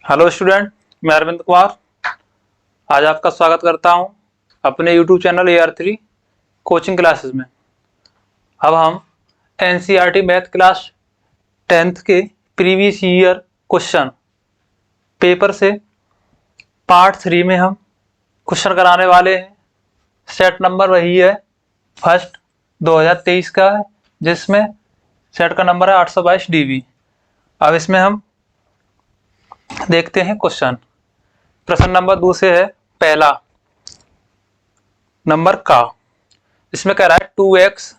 Hello student, मैं अरविंद कुमार आज आपका स्वागत करता हूं अपने YouTube channel AR3 coaching classes में। अब हम NCERT मैथ क्लास 10th के प्रीवियस ईयर क्वेश्चन पेपर से पार्ट 3 में हम क्वेश्चन कराने वाले हैं। सेट नंबर वही है फर्स्ट 2023 का है, जिसमें सेट का नंबर है 822 DB। अब इसमें हम देखते हैं क्वेश्चन। प्रश्न नंबर 2 से है पहला नंबर का। इसमें कह रहा है 2x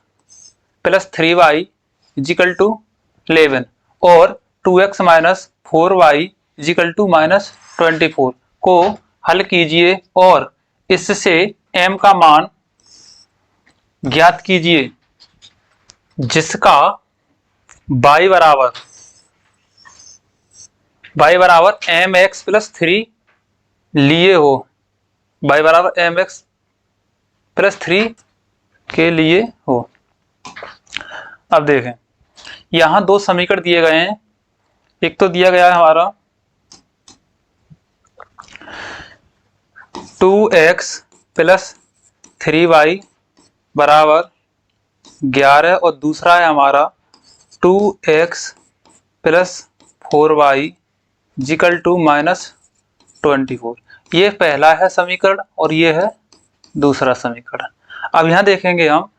plus 3y is equal to 11 और 2x minus 4y is equal to minus 24 को हल कीजिए और इससे m का मान ज्ञात कीजिए जिसका y बराबर mx प्लस 3 लिए हो। y बराबर mx प्लस 3 के लिए हो। अब देखें, यहां दो समीकरण दिए गए हैं। एक तो दिया गया है हमारा 2x प्लस 3y बराबर 11 और दूसरा है हमारा 2x plus 4y is equal to minus 24। ये पहला है समीकरण और ये है दूसरा समीकरण। अब यहां देखेंगे हम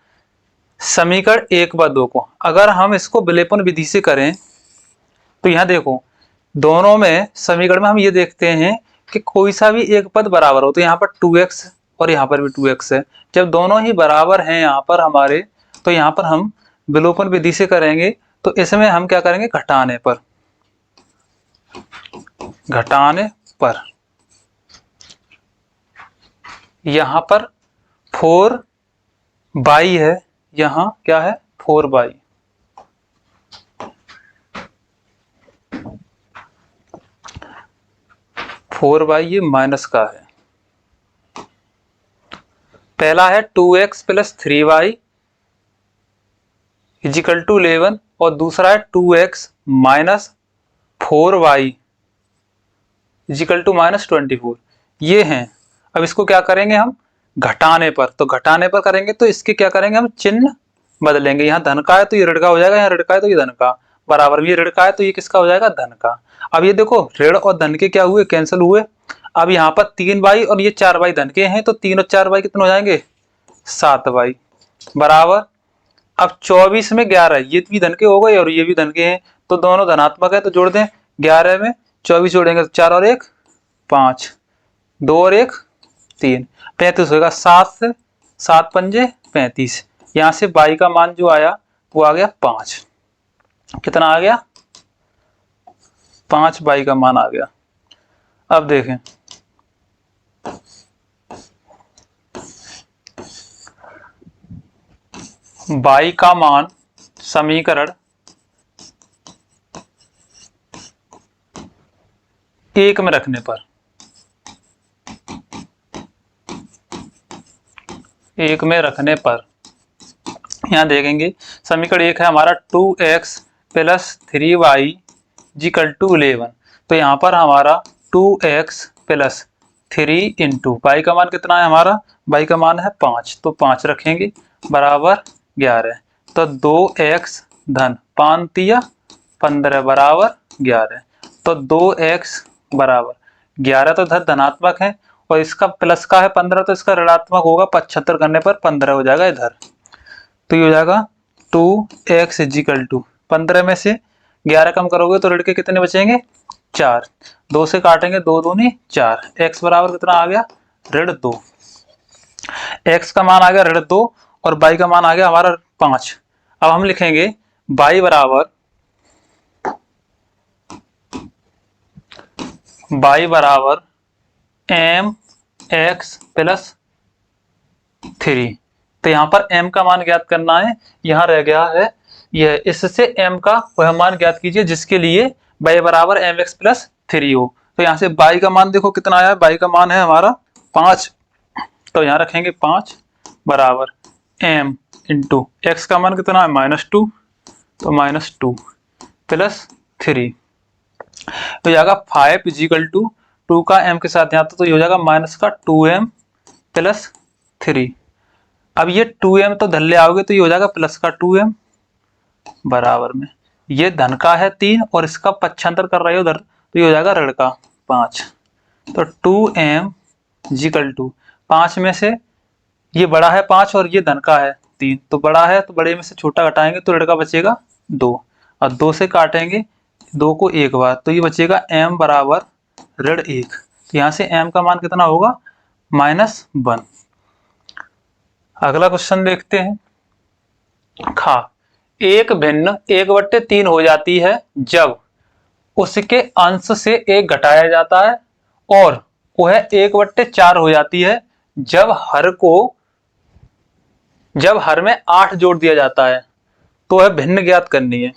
समीकरण 1 व 2 को। अगर हम इसको विलेपन विधि से करें तो यहां देखो, दोनों में समीकरण में हम ये देखते हैं कि कोई सा भी एक पद बराबर हो। तो यहाँ पर 2x और यहाँ पर भी 2x है। जब दोनों ही बराबर हैं यहाँ पर हमारे, तो यहाँ पर हम विलोपन विधि से करेंगे। तो इसमें हम क्या करेंगे, घटाने पर यहाँ पर 4y है, यहाँ क्या है 4y। ये माइनस का है। पहला है 2x plus 3y is equal to 11 और दूसरा है 2x minus 4y is equal to minus 24। ये हैं। अब इसको क्या करेंगे हम, घटाने पर। तो घटाने पर करेंगे तो इसके क्या करेंगे हम, चिन्ह बदलेंगे। यहाँ धन का है तो ये ऋण का हो जाएगा, यहाँ ऋण का है तो ये धन का, बराबर में ये ऋण का है तो ये किसका हो जाएगा, धन का। अब ये देखो, ऋण और धन के क्या हुए, कैंसिल हुए। अब यहाँ पर 3y और ये 4y धन के हैं, तो 3 और 4y कितने हो जाएंगे, 7y बराबर। अब 24 में 11, ये भी धन के हो गए और ये भी धन के हैं, तो दोनों धनात्मक है तो जोड़ दें। 11 में 24 जोड़ेंगे तो 4 और 1 5, 2 और 1 3, 35 होगा। 7 से 7 पंजे 35। यहाँ से y का मान जो आया वो आ गया 5। कितना आ गया, 5 y का मान आ गया। अब देखें, y का मान समीकरण 1 में रखने पर, 1 में रखने पर यहाँ देखेंगे समीकरण 1 है हमारा 2x plus 3y is equal to 11। तो यहाँ पर हमारा 2x प्लस 3 इंटू y का मान कितना है हमारा, y का मान है 5, तो 5 रखेंगे बराबर 11। तो 2x धन 5 तिया 15 बराबर 11। तो 2x बराबर 11 तो धनात्मक है और इसका प्लस का है 15, तो इसका ऋणात्मक होगा। 75 करने पर 15 हो जाएगा इधर। तो ये हो जाएगा 2x इजिकल टू 15 में से 11 कम करोगे तो ऋण के कितने बचेंगे, 4। 2 से काटेंगे, 2 दूनी 4। x बराबर कितना आ गया, ऋण 2। x का मान आ गया ऋण 2 और y का मान आ गया हमारा 5। अब हम लिखेंगे y बराबर mx प्लस 3। तो यहाँ पर m का मान ज्ञात करना है, यहाँ रह गया है यह। इससे m का वह मान ज्ञात कीजिए जिसके लिए y बराबर mx प्लस 3 हो। तो यहाँ से y का मान देखो कितना आया, y का मान है हमारा 5। तो यहाँ रखेंगे 5 बराबर m इंटू x का मान कितना है -2, तो -2 प्लस 3। तो ये आएगा 5 इजिकल टू 2 का m के साथ यहाँ तो ये हो जाएगा माइनस का 2m प्लस 3। अब ये 2m तो धल्ले आओगे तो ये हो जाएगा प्लस का 2m बराबर में ये धन का है 3 और इसका पक्षांतर कर रहे हो उधर तो ये हो जाएगा ऋण का 5। तो 2m इजिकल टू 5 में से ये बड़ा है 5 और ये धन का है 3 तो बड़ा है तो बड़े में से छोटा घटाएंगे तो ऋण का बचेगा 2 और 2 से काटेंगे 2 को एक बार तो ये बचेगा m बराबर ऋण 1। तो यहाँ से m का मान कितना होगा -1। अगला क्वेश्चन देखते हैं। खा एक भिन्न 1/3 हो जाती है जब उसके अंश से 1 घटाया जाता है और वह 1/4 हो जाती है जब हर में 8 जोड़ दिया जाता है तो वह भिन्न ज्ञात करनी है।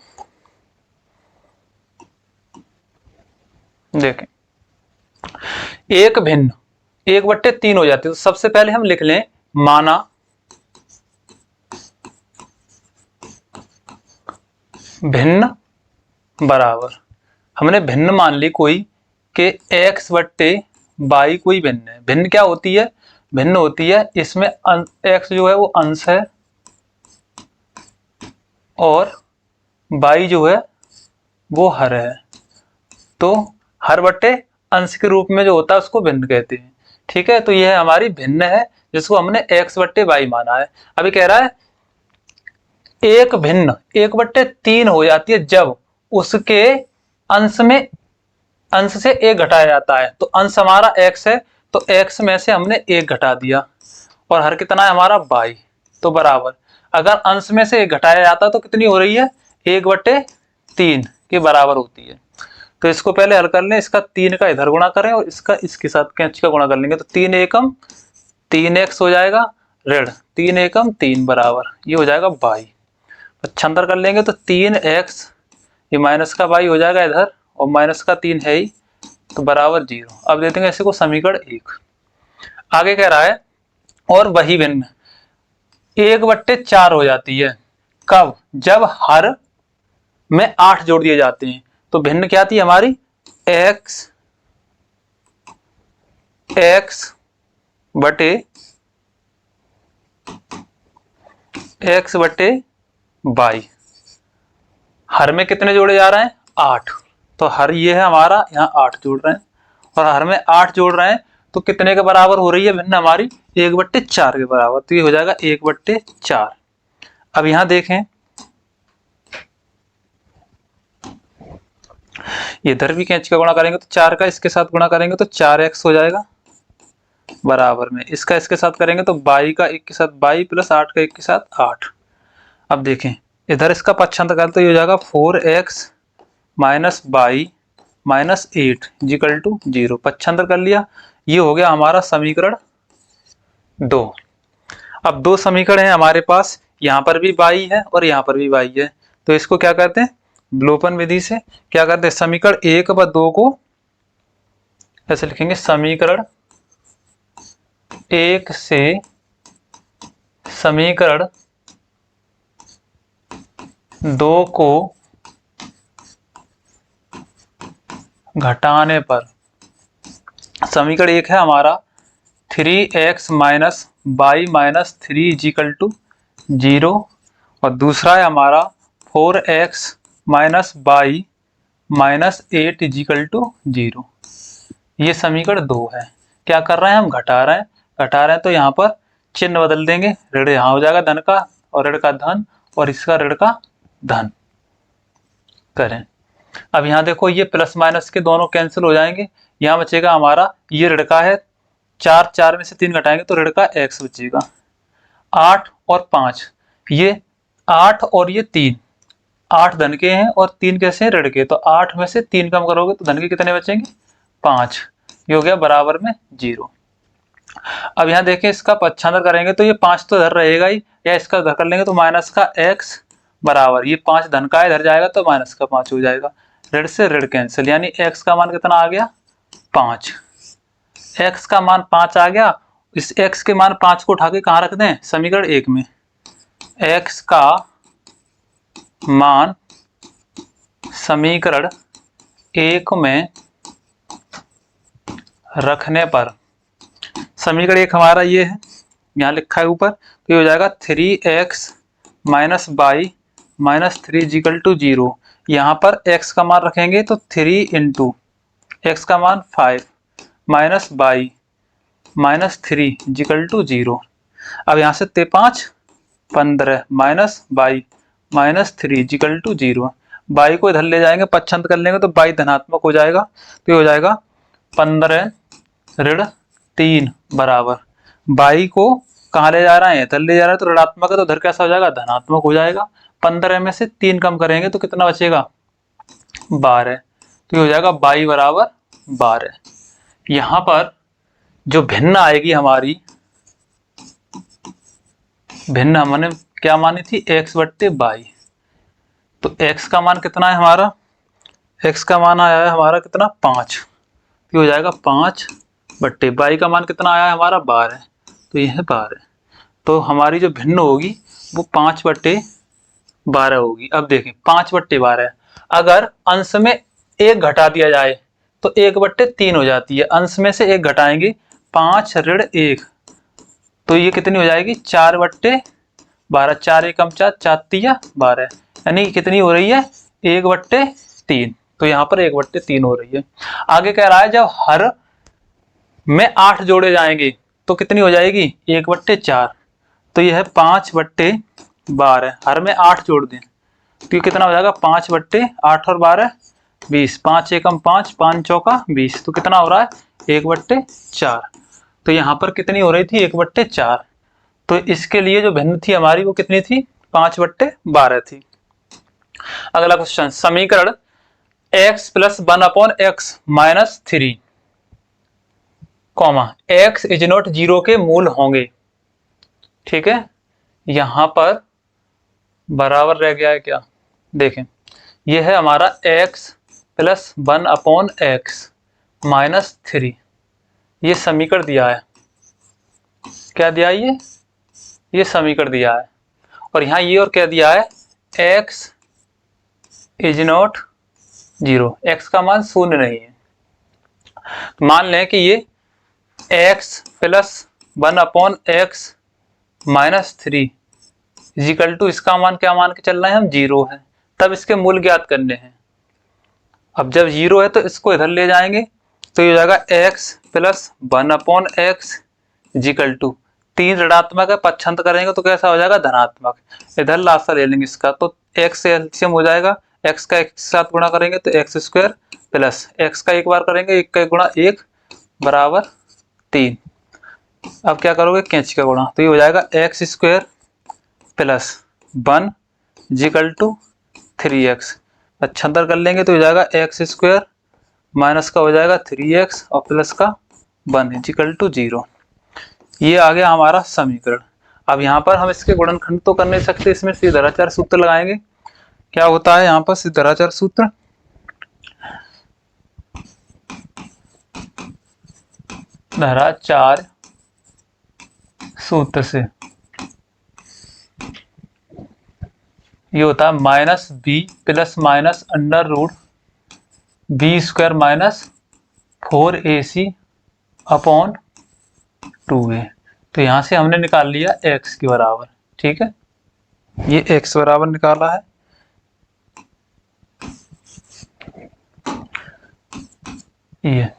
देखें एक भिन्न 1/3 हो जाती है तो सबसे पहले हम लिख लें माना भिन्न बराबर हमने भिन्न मान ली कोई कि x/y कोई भिन्न है। भिन्न क्या होती है? भिन्न होती है इसमें x जो है वो अंश है और y जो है वो हर है। तो हर बट्टे अंश के रूप में जो होता है उसको भिन्न कहते हैं। ठीक है, तो यह हमारी भिन्न है जिसको हमने x/y माना है। अभी कह रहा है एक भिन्न 1/3 हो जाती है जब उसके अंश से 1 घटाया जाता है। तो अंश हमारा x है तो x में से हमने 1 घटा दिया और हर कितना है हमारा y तो बराबर अगर अंश में से 1 घटाया जाता तो कितनी हो रही है 1/3 के बराबर होती है। तो इसको पहले हल कर लें, इसका 3 का इधर गुणा करें और इसका इसके साथ कैंची का गुणा कर लेंगे तो 3 एकम 3x हो जाएगा ऋण 3 एकम 3 बराबर ये हो जाएगा y। पक्षांतर कर लेंगे तो 3x ये माइनस का y हो जाएगा इधर और माइनस का 3 है ही तो बराबर 0। अब दे देंगे इसी को समीकरण 1। आगे कह रहा है और वही भिन्न 1/4 हो जाती है कब? जब हर में 8 जोड़ दिए जाते हैं। तो भिन्न क्या थी हमारी x बटे y। हर में कितने जोड़े जा रहे हैं 8 तो हर ये है हमारा यहाँ 8 जोड़ रहे हैं और हर में 8 जोड़ रहे हैं तो कितने के बराबर हो रही है भिन्न हमारी 1/4 के बराबर तो ये हो जाएगा 1/4। अब यहाँ देखें इधर भी कैंची का गुणा करेंगे तो 4 का इसके साथ गुणा करेंगे तो 4x हो जाएगा बराबर में इसका इसके साथ करेंगे तो y का 1 के साथ y प्लस 8 का 1 के साथ 8। अब देखें इधर इसका पक्षांतर करें तो ये हो जाएगा 4x minus y minus 8 equal to 0। पक्षांतर कर लिया ये हो गया हमारा समीकरण 2। अब 2 समीकरण है हमारे पास, यहाँ पर भी y है और यहाँ पर भी y है तो इसको क्या करते हैं विलोपन विधि से क्या करते हैं समीकरण 1 व 2 को ऐसे लिखेंगे समीकरण 1 से समीकरण 2 को घटाने पर समीकरण 1 है हमारा 3x minus y minus 3 equal to 0 और दूसरा है हमारा 4x minus y minus 8 equal to 0। ये समीकरण 2 है। क्या कर रहे हैं हम घटा रहे हैं तो यहाँ पर चिन्ह बदल देंगे, ऋण यहाँ हो जाएगा धन का और ऋण का धन और इसका ऋण का धन करें। अब यहाँ देखो ये प्लस माइनस के दोनों कैंसिल हो जाएंगे, यहाँ बचेगा हमारा ये ऋण का है 4 में से 3 घटाएंगे तो ऋण का x बचेगा 8 और 5 ये 8 और ये 3 8 धन के हैं और 3 कैसे हैं ऋण के तो 8 में से 3 कम करोगे तो धन के कितने बचेंगे 5 ये हो गया बराबर में 0। अब यहाँ देखें इसका पक्षांतर करेंगे तो ये 5 तो इधर रहेगा ही या इसका इधर कर लेंगे तो माइनस का x बराबर ये 5 धन का इधर जाएगा तो माइनस का 5 हो जाएगा, ऋण से ऋण कैंसिल यानी x का मान कितना आ गया 5। x का मान 5 आ गया, इस x के मान 5 को उठा के कहाँ रख दें समीकरण 1 में। x का मान समीकरण 1 में रखने पर, समीकरण एक हमारा ये है, यहाँ लिखा है ऊपर, तो ये हो जाएगा 3x minus y minus 3 equal to 0। यहाँ पर x का मान रखेंगे तो 3 इंटू एक्स का मान 5 minus y minus 3 equal to 0। अब यहाँ से 5 15 minus y minus 3 equal to 0। Y को इधर ले जाएंगे, पच्छंत कर लेंगे तो बाई धनात्मक हो जाएगा, तो ये हो जाएगा 15 ऋण 3 बराबर, बाई को कहाँ ले जा रहे हैं, इधर ले जा रहे हैं, तो ऋणात्मक है तो इधर कैसा हो जाएगा, धनात्मक हो जाएगा। 15 में से 3 कम करेंगे तो कितना बचेगा, 12, तो ये हो जाएगा बाई बराबर 12। यहाँ पर जो भिन्न आएगी हमारी, भिन्न हमने क्या मानी थी, x बट्टे बाई, तो x का मान कितना है हमारा, x का मान आया है हमारा कितना, 5, तो हो जाएगा 5 बट्टे बाई का मान कितना आया है हमारा, 12, तो यह है 12। तो हमारी जो भिन्न होगी वो 5 बट्टे 12 होगी। अब देखें 5 बट्टे 12, अगर अंश में 1 घटा दिया जाए तो 1 बट्टे 3 हो जाती है, अंश में से 1 घटाएंगे 5 ऋण 1, तो ये कितनी हो जाएगी, 4 बट्टे 12, 4 एकम 4, 4 तिया 12, यानी कितनी हो रही है, 1 बट्टे 3, तो यहाँ पर 1 बट्टे 3 हो रही है। आगे कह रहा है जब हर में 8 जोड़े जाएंगे तो कितनी हो जाएगी, 1 बट्टे 4, तो यह है 5 बट्टे 12, हर में 8 जोड़ दें तो ये कितना हो जाएगा, 5 बट्टे 8 और 12 20, 5 एकम 5, 5 चौका 20, तो कितना हो रहा है, 1 बट्टे 4। तो यहाँ पर कितनी हो रही थी, 1 बट्टे 4, तो इसके लिए जो भिन्न थी हमारी वो कितनी थी, 5 बट्टे 12 थी। अगला क्वेश्चन, समीकरण x plus 1 upon x minus 3 comma x is not 0 के मूल होंगे। ठीक है, यहां पर बराबर रह गया है क्या, देखें यह है हमारा x plus 1 upon x minus 3, ये समीकरण दिया है, क्या दिया है ये समीकरण दिया है, और यहाँ ये और क्या दिया है, x इज नॉट 0, x का मान 0 नहीं है। मान लें कि ये x plus 1 upon x minus 3 equal to, इसका मान क्या मान के चल रहे हैं हम, 0 है, तब इसके मूल ज्ञात करने हैं। अब जब 0 है तो इसको इधर ले जाएंगे तो ये हो जाएगा x plus 1 upon x equal to, 3 ऋणात्मक है, पच्छंत करेंगे तो कैसा हो जाएगा, धनात्मक, इधर लासा ले लेंगे इसका, तो x से एलसीएम हो जाएगा, x का एक साथ गुणा करेंगे तो एक्स स्क्वायर प्लस x का एक बार करेंगे, 1 का गुणा 1 बराबर 3, अब क्या करोगे, कैंची का गुणा, तो ये हो जाएगा x square plus 1 equal to 3x, पच्छंतर कर लेंगे तो हो जाएगा एक्स स्क्वायर माइनस का हो जाएगा 3x और प्लस का 1 इजिकल टू 0। ये आ गया हमारा समीकरण। अब यहाँ पर हम इसके गुणनखंड तो कर नहीं सकते, इसमें सिद्धाचार सूत्र लगाएंगे। क्या होता है यहाँ पर सिद्धाचार सूत्र, धाराचार सूत्र से ये होता है minus b plus minus under root b square minus 4ac upon 2a। तो यहां से हमने निकाल लिया x के बराबर, ठीक है, ये x बराबर निकाला है, ये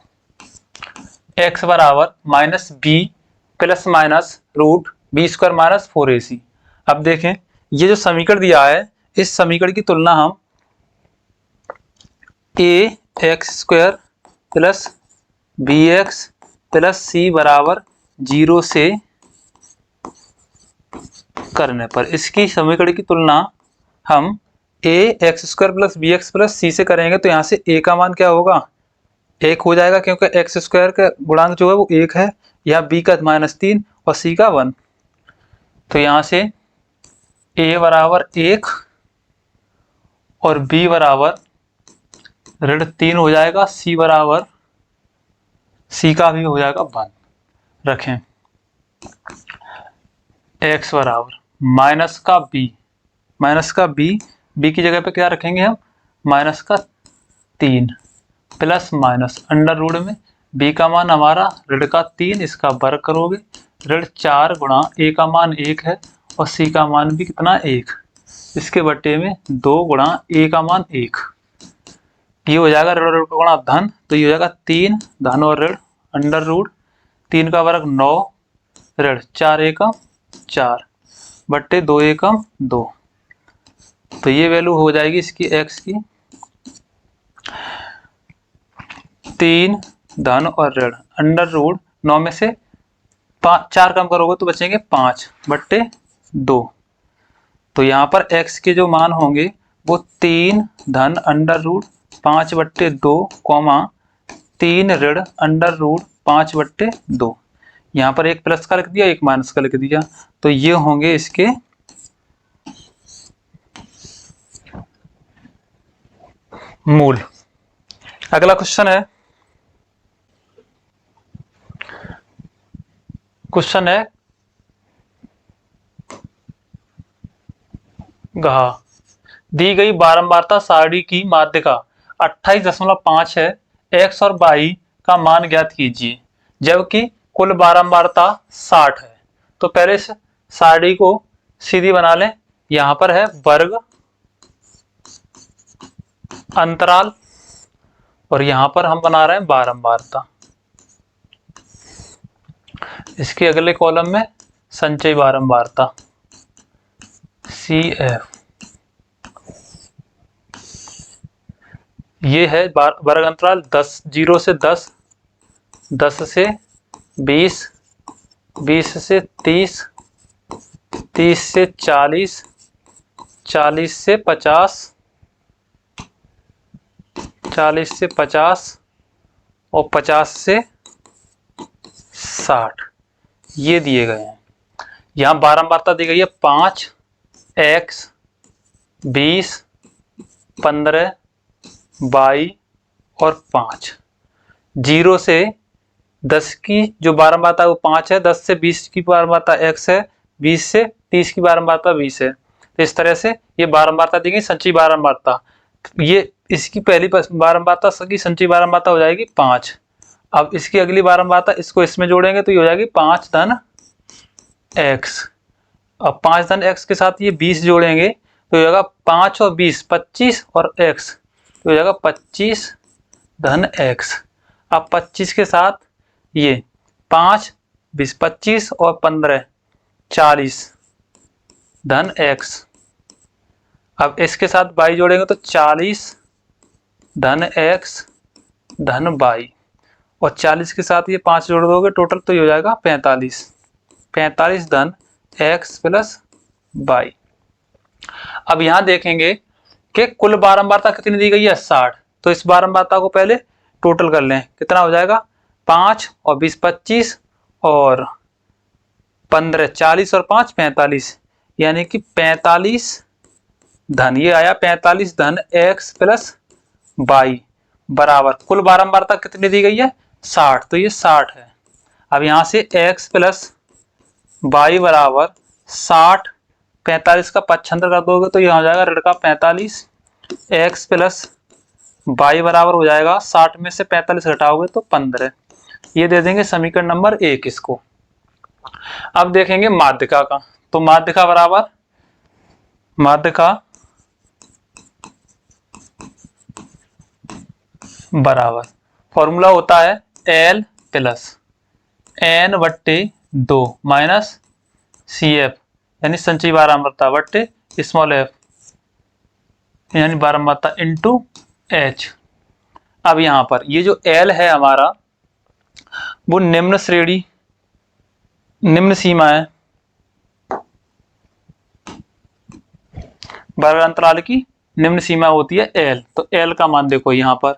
x बराबर minus b plus minus root b square minus 4ac। अब देखें ये जो समीकरण दिया है, इस समीकरण की तुलना हम a x square plus b x plus c बराबर 0 से करने पर, इसकी समीकरण की तुलना हम a x square plus b x plus c से करेंगे तो यहाँ से ए का मान क्या होगा, 1 हो जाएगा, क्योंकि एक्स स्क्वायर का गुणांक जो है वो 1 है, यहाँ बी का -3 और सी का 1, तो यहाँ से ए बराबर 1 और बी बराबर -3 हो जाएगा, सी बराबर, सी का भी हो जाएगा 1। रखें x बराबर माइनस का बी, बी की जगह पे क्या रखेंगे हम, -3 प्लस माइनस अंडर रूट में b का मान हमारा ऋण का 3, इसका वर्ग करोगे, ऋण 4 गुणा a का मान 1 है और c का मान भी कितना 1, इसके बट्टे में 2 गुणा a का मान 1। ये हो जाएगा ऋण ऋण का गुणा धन, तो ये हो जाएगा 3 धन और ऋण अंडर रूट 3 का वर्ग 9 ऋण 4 एकम 4 बट्टे 2 एकम 2। तो ये वैल्यू हो जाएगी इसकी x की 3 धन और ऋण अंडर रूट 9 में से 4 कम करोगे तो बचेंगे 5 बट्टे 2। तो यहाँ पर x के जो मान होंगे वो 3 धन अंडर रूट 5 बट्टे 2 कॉमा 3 ऋण अंडर रूट 5 बट्टे 2। यहाँ पर एक प्लस का लिख दिया, एक माइनस का लिख दिया, तो ये होंगे इसके मूल। अगला क्वेश्चन है, घ दी गई बारंबारता सारणी की माध्यिका 28.5 है, x और y का मान ज्ञात कीजिए, जबकि कुल बारंबारता 60 है। तो पहले इस सारणी को सीधी बना लें। यहां पर है वर्ग अंतराल और यहां पर हम बना रहे हैं बारंबारता। इसके अगले कॉलम में संचयी बारंबारता CF, ये है वर्ग अंतराल 10 0 से 10, 10 से 20, 20 से 30, 30 से 40, 40 से 50, 40 से 50 और 50 से 60, ये दिए गए हैं। यहाँ बारंबारता दी गई है 5, x, 20, 15, 22 और 5। 0 से 10 की जो बारंबारता है वो 5 है, 10 से 20 की बारंबारता x है, 20 से 30 की बारंबारता 20 है। तो इस तरह से ये बारंबारता दी गई संचयी बारंबारता। ये इसकी पहली बारंबारता की संचयी बारंबारता हो जाएगी 5। अब इसकी अगली बारंबारता इसको इसमें जोड़ेंगे तो ये हो जाएगी 5 धन x। अब 5 धन x के साथ ये 20 जोड़ेंगे तो ये होगा 5 और 20 25 और x, तो हो जाएगा 25 धन x। अब 25 के साथ ये 5 20 25 और 15 40 धन x। अब इसके साथ y जोड़ेंगे तो 40 धन x धन y, और 40 के साथ ये 5 जोड़ दोगे टोटल तो ये हो जाएगा 45, 45 धन x प्लस y। अब यहां देखेंगे कि कुल बारंबारता कितनी दी गई है 60, तो इस बारंबारता को पहले टोटल कर लें, कितना हो जाएगा 5 और 20 25 और 15 40 और 5 45, यानी कि 45 धन, ये आया 45 धन x प्लस y बराबर कुल बारंबारता कितनी दी गई है 60, तो ये 60 है। अब यहां से x प्लस y बराबर 60, 45 का पक्षांतर कर दोगे तो यह हो जाएगा ऋण का 45, x प्लस y बराबर हो जाएगा 60 में से 45 घटाओगे तो 15। ये दे देंगे समीकरण नंबर 1 इसको। अब देखेंगे माध्यिका का, तो माध्यिका बराबर फॉर्मूला होता है L प्लस N बट्टे 2 माइनस CF यानी संचयी बारंबारता बट्टे स्मॉल f यानी बारंबारता इंटू H। अब यहां पर ये जो L है हमारा वो निम्न सीमा है वर्ग अंतराल की, निम्न सीमा होती है L। तो L का मान देखो यहाँ पर,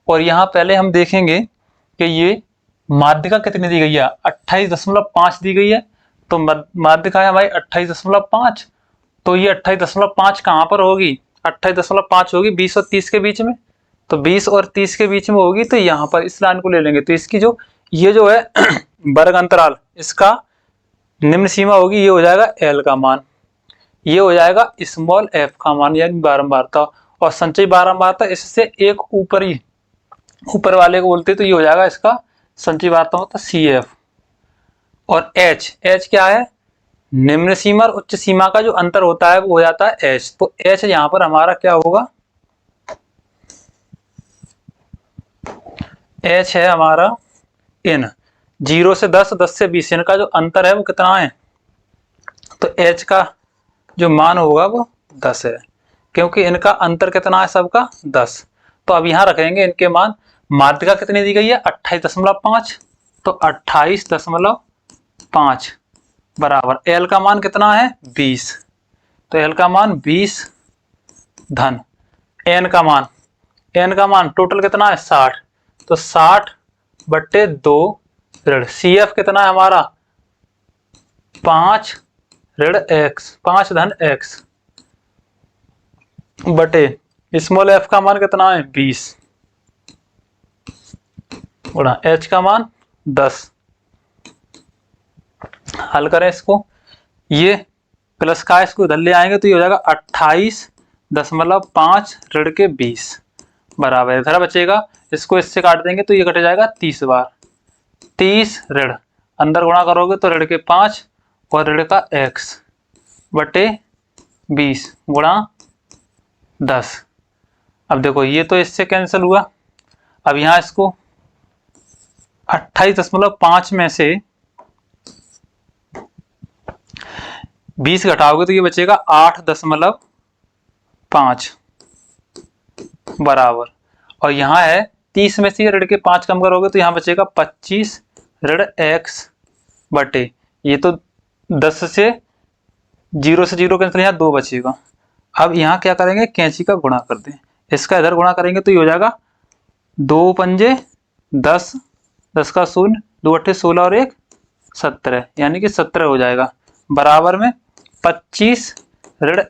और यहाँ पहले हम देखेंगे कि ये माध्यिका कितनी दी गई है 28.5 दी गई है। तो माध्यिका है हमारी 28.5, तो ये 28.5 कहाँ पर होगी 28.5 होगी 20 और 30 के बीच में, तो 20 और 30 के बीच में होगी। तो यहाँ पर इस लाइन को ले लेंगे, तो इसकी जो ये जो है वर्ग अंतराल इसका निम्न सीमा होगी, ये हो जाएगा L का मान, ये हो जाएगा स्मॉल f का मान यानी बारंबारता, और संचयी बारंबारता इससे एक ऊपर ही ऊपर वाले को बोलते तो ये हो जाएगा इसका संचिवार्ता होता CF। और H क्या है, निम्न सीमा और उच्च सीमा का जो अंतर होता है वो हो जाता है H। तो H यहां पर हमारा क्या होगा, H है हमारा इन 0 से 10, 10 से 20 इनका जो अंतर है वो कितना है, तो H का जो मान होगा वो 10 है, क्योंकि इनका अंतर कितना है सबका 10। तो अब यहां रखेंगे इनके मान। माध्यिका कितनी दी गई है 28.5, तो 28.5 बराबर L का मान कितना है 20, तो L का मान 20 धन N का मान टोटल कितना है 60, तो 60/2 ऋण CF कितना है हमारा 5 ऋण x, 5 धन x बटे स्मॉल f का मान कितना है 20 गुणा h का मान 10। हल करें इसको, ये प्लस का इसको इधर ले आएंगे तो ये हो जाएगा 28.5 ऋण के 20 बराबर इधर बचेगा, इसको इससे काट देंगे तो ये कट जाएगा 30 बार, 30 ऋण अंदर गुणा करोगे तो ऋण के 5 और ऋण का x बटे 20 गुणा 10। अब देखो ये तो इससे कैंसिल हुआ। अब यहां इसको 28.5 में से 20 घटाओगे तो ये बचेगा 8.5 बराबर, और यहाँ है 30 में से ऋण के 5 कम करोगे तो यहाँ बचेगा 25 ऋण x बटे, ये तो 10 से 0 से 0 कैंसिल, यहाँ 2 बचेगा। अब यहाँ क्या करेंगे, कैंची का गुणा कर दें, इसका इधर गुणा करेंगे तो ये हो जाएगा 2 पंजे 10, 10 का 0, 2 अट्ठे 16 और 1 17, यानी कि 17 हो जाएगा बराबर में 25 ऋण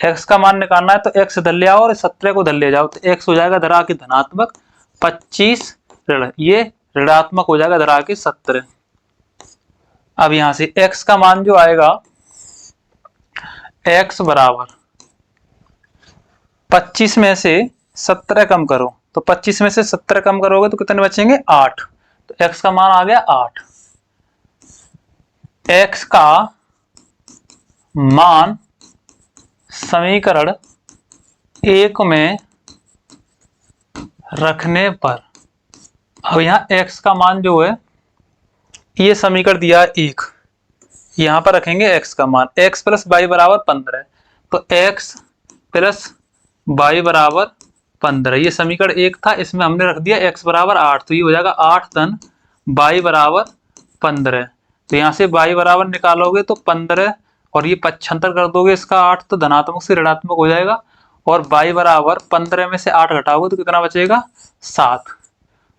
x का मान निकालना है तो x इधर ले आओ और 17 को इधर ले जाओ, तो x हो जाएगा धरा के धनात्मक 25 ऋण, ये ऋणात्मक हो जाएगा धरा के 17। अब यहां से x का मान जो आएगा x बराबर 25 में से 17 कम करो, तो 25 में से 17 कम करोगे तो कितने बचेंगे 8, तो x का मान आ गया 8। x का मान समीकरण 1 में रखने पर, अब यहाँ x का मान जो है ये समीकरण दिया है 1, यहां पर रखेंगे x का मान, x प्लस y बराबर 15, तो x प्लस y बराबर 15, ये समीकरण 1 था, इसमें हमने रख दिया x बराबर 8, तो ये हो जाएगा 8 धन y बराबर 15, तो यहाँ से y बराबर निकालोगे तो 15 और ये 75 कर दोगे इसका 8, तो धनात्मक से ऋणात्मक हो जाएगा, और y बराबर 15 में से 8 घटाओगे तो कितना बचेगा 7।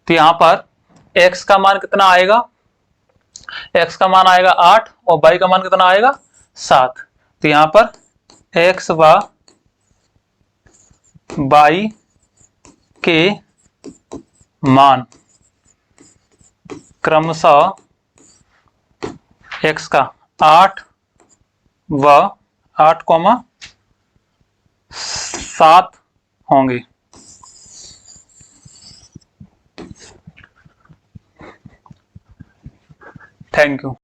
तो यहाँ पर x का मान कितना आएगा, x का मान आएगा 8 और y का मान कितना आएगा 7, तो यहाँ पर x व y के मान क्रमशः x का 8 व 8,7 होंगे। Thank you.